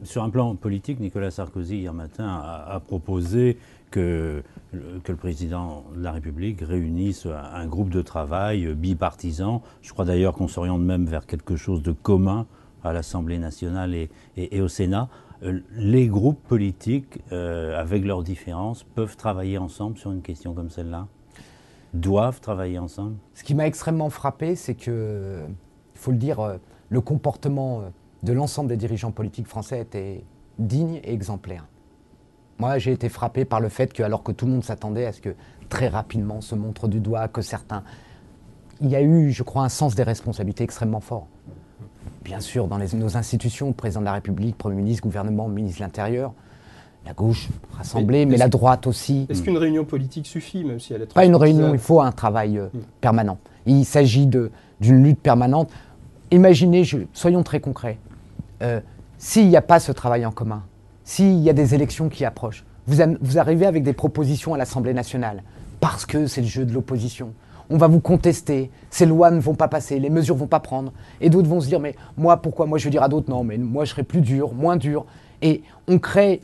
Sur un plan politique, Nicolas Sarkozy, hier matin, a proposé que le président de la République réunisse un groupe de travail bipartisan. Je crois d'ailleurs qu'on s'oriente même vers quelque chose de commun à l'Assemblée nationale et au Sénat. Les groupes politiques, avec leurs différences, peuvent travailler ensemble sur une question comme celle-là? Doivent travailler ensemble? Ce qui m'a extrêmement frappé, c'est que, il faut le dire, le comportement de l'ensemble des dirigeants politiques français était digne et exemplaire. Moi, j'ai été frappé par le fait que, alors que tout le monde s'attendait à ce que très rapidement se montre du doigt, que certains... Il y a eu, je crois, un sens des responsabilités extrêmement fort. Bien sûr, dans nos institutions, président de la République, Premier ministre, gouvernement, ministre de l'Intérieur, la gauche rassemblée, mais la droite aussi. Est-ce qu'une réunion politique suffit, même si elle est Pas une réunion, il faut un travail permanent. Il s'agit d'une lutte permanente. Imaginez, soyons très concrets, s'il n'y a pas ce travail en commun, s'il y a des élections qui approchent, vous arrivez avec des propositions à l'Assemblée nationale, parce que c'est le jeu de l'opposition. On va vous contester, ces lois ne vont pas passer, les mesures ne vont pas prendre. Et d'autres vont se dire, mais moi, pourquoi? Moi, je vais dire à d'autres, non, mais moi, je serai plus dur, moins dur. Et on crée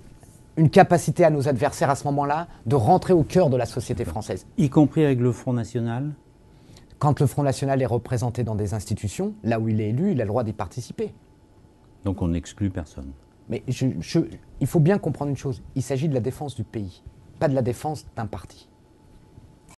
une capacité à nos adversaires à ce moment-là de rentrer au cœur de la société française. Y compris avec le Front National? Quand le Front National est représenté dans des institutions, là où il est élu, il a le droit d'y participer. Donc on n'exclut personne. Mais il faut bien comprendre une chose, il s'agit de la défense du pays, pas de la défense d'un parti.